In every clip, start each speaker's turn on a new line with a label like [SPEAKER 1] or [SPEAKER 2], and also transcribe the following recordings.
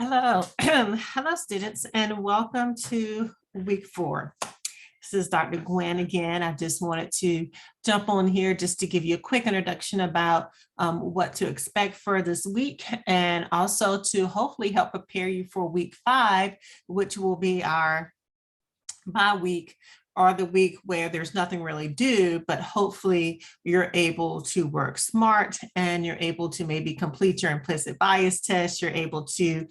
[SPEAKER 1] Hello, hello students, and welcome to week 4. This is Dr. Gwen again. I just wanted to jump on here just to give you a quick introduction about what to expect for this week, and also to hopefully help prepare you for week 5, which will be our bye week, or the week where there's nothing really due, but hopefully you're able to work smart and you're able to maybe complete your implicit bias test. You're able to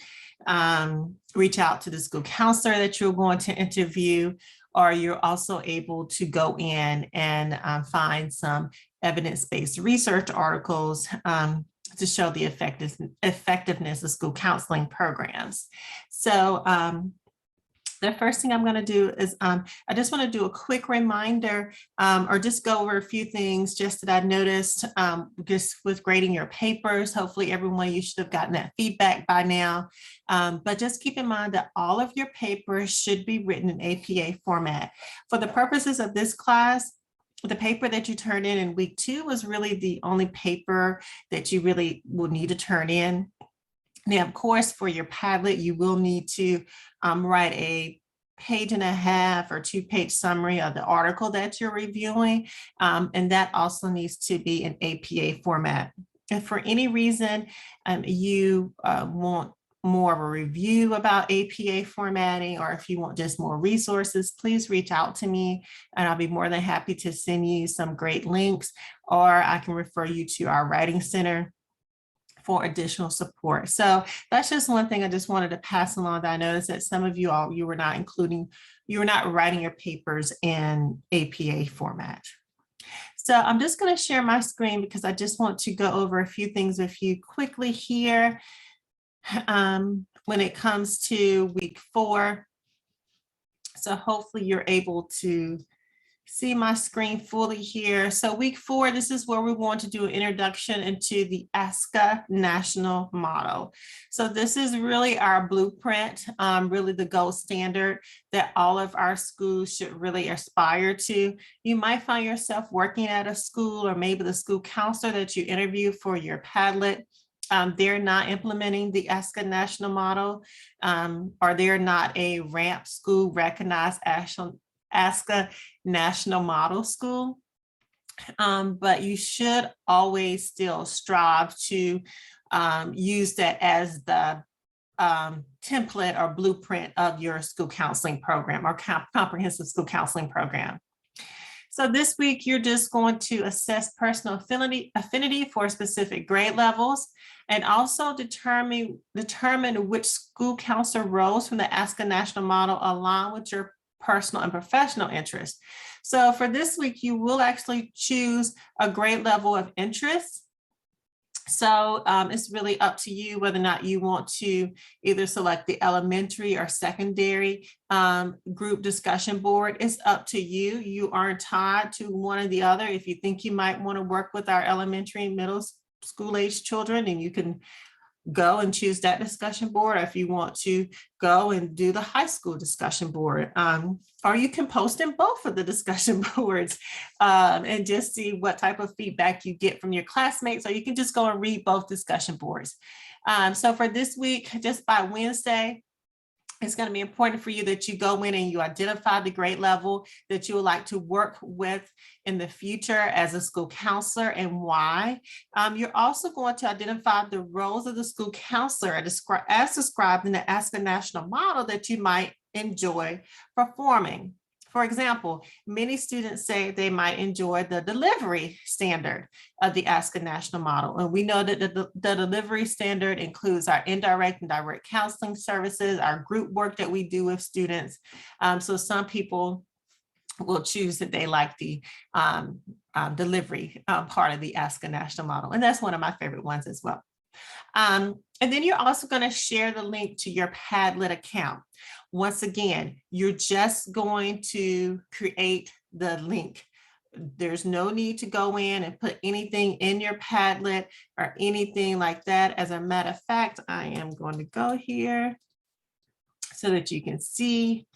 [SPEAKER 1] reach out to the school counselor that you're going to interview, or you're also able to go in and find some evidence-based research articles to show the effectiveness of school counseling programs. So the first thing I'm going to do is I just want to do a quick reminder or just go over a few things just that I noticed just with grading your papers. Hopefully everyone, you should have gotten that feedback by now. But just keep in mind that all of your papers should be written in APA format. For the purposes of this class, the paper that you turned in week 2 was really the only paper that you really will need to turn in. Now, of course, for your Padlet, you will need to write a 1.5 or 2-page summary of the article that you're reviewing, and that also needs to be in APA format. If for any reason you want more of a review about APA formatting, or if you want just more resources, please reach out to me and I'll be more than happy to send you some great links, or I can refer you to our writing center for additional support. So that's just one thing I just wanted to pass along, that I noticed that some of you were not writing your papers in APA format. So I'm just going to share my screen because I just want to go over a few things with you quickly here when it comes to week 4. So hopefully you're able to see my screen fully here. So week 4, this is where we're going to do an introduction into the ASCA national model. So this is really our blueprint, really the gold standard that all of our schools should really aspire to. You might find yourself working at a school, or maybe the school counselor that you interview for your Padlet, they're not implementing the ASCA national model, or they're not a RAMP school recognized ASCA national model school, but you should always still strive to use that as the template or blueprint of your school counseling program or comprehensive school counseling program. So this week, you're just going to assess personal affinity for specific grade levels, and also determine which school counselor roles from the ASCA national model align with your personal and professional interests. So for this week, you will actually choose a grade level of interest. So it's really up to you whether or not you want to either select the elementary or secondary group discussion board. It's up to you. You aren't tied to one or the other. If you think you might want to work with our elementary and middle school age children, and you can go and choose that discussion board, or if you want to go and do the high school discussion board, or you can post in both of the discussion boards and just see what type of feedback you get from your classmates, or you can just go and read both discussion boards. So for this week, just by Wednesday, it's going to be important for you that you go in and you identify the grade level that you would like to work with in the future as a school counselor and why. You're also going to identify the roles of the school counselor as described in the ASCA national model that you might enjoy performing. For example, many students say they might enjoy the delivery standard of the ASCA national model. And we know that the delivery standard includes our indirect and direct counseling services, our group work that we do with students. So some people will choose that they like the delivery part of the ASCA national model. And that's one of my favorite ones as well. And then you're also going to share the link to your Padlet account. Once again, you're just going to create the link. There's no need to go in and put anything in your Padlet or anything like that. As a matter of fact, I am going to go here so that you can see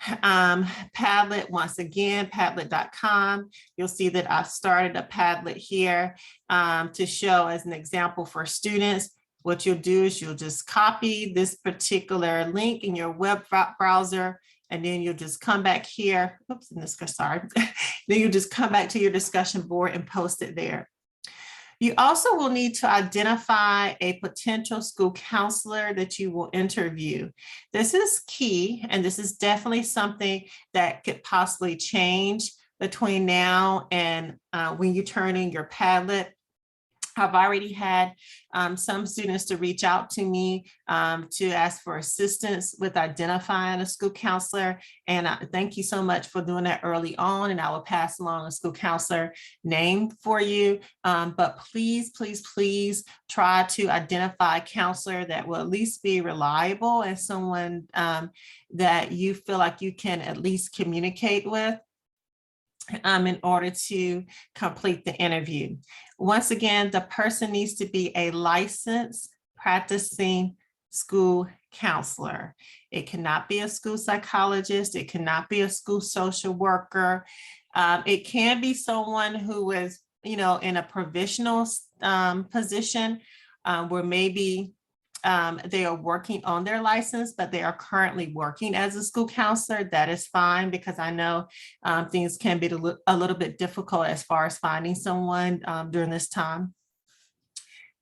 [SPEAKER 1] Padlet. Once again, padlet.com. You'll see that I've started a Padlet here to show as an example for students. what you'll do is you'll just copy this particular link in your web browser, and then you'll just come back here. Oops, sorry. Then you'll just come back to your discussion board and post it there. You also will need to identify a potential school counselor that you will interview. This is key, and this is definitely something that could possibly change between now and when you turn in your Padlet. I've already had some students to reach out to me to ask for assistance with identifying a school counselor. And thank you so much for doing that early on. And I will pass along a school counselor name for you. But please, please, please try to identify a counselor that will at least be reliable and someone that you feel like you can at least communicate with in order to complete the interview. Once again, the person needs to be a licensed practicing school counselor. It cannot be a school psychologist. It cannot be a school social worker. It can be someone who is, in a provisional position where maybe they are working on their license, but they are currently working as a school counselor. That is fine, because I know things can be a little bit difficult as far as finding someone during this time.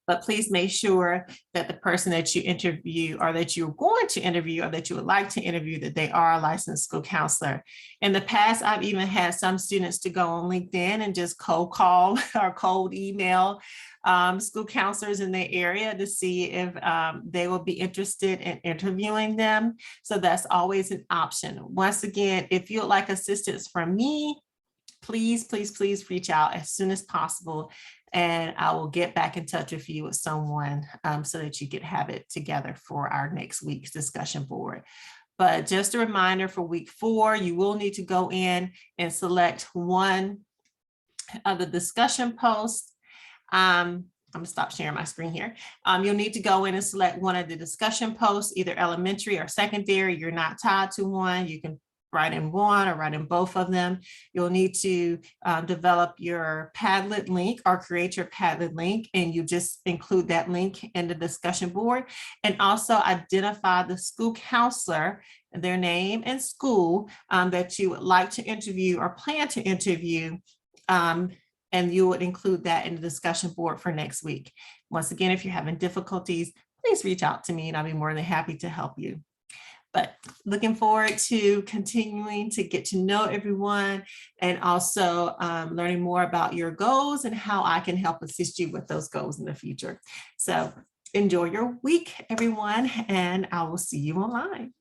[SPEAKER 1] But please make sure that the person that you interview or that you're going to interview or that you would like to interview, that they are a licensed school counselor. In the past, I've even had some students to go on LinkedIn and just cold call or cold email school counselors in their area to see if they will be interested in interviewing them. So that's always an option. Once again, if you'd like assistance from me, please, please, please reach out as soon as possible, and I will get back in touch with you with someone so that you can have it together for our next week's discussion board. But just a reminder, for week 4, you will need to go in and select one of the discussion posts. I'm gonna stop sharing my screen here. You'll need to go in and select one of the discussion posts, either elementary or secondary. You're not tied to one. You can write in one or write in both of them. You'll need to develop your Padlet link or create your Padlet link, and you just include that link in the discussion board, and also identify the school counselor, their name and school that you would like to interview or plan to interview. And you would include that in the discussion board for next week. Once again, if you're having difficulties, please reach out to me and I'll be more than happy to help you. But looking forward to continuing to get to know everyone, and also learning more about your goals and how I can help assist you with those goals in the future. So enjoy your week, everyone, and I will see you online.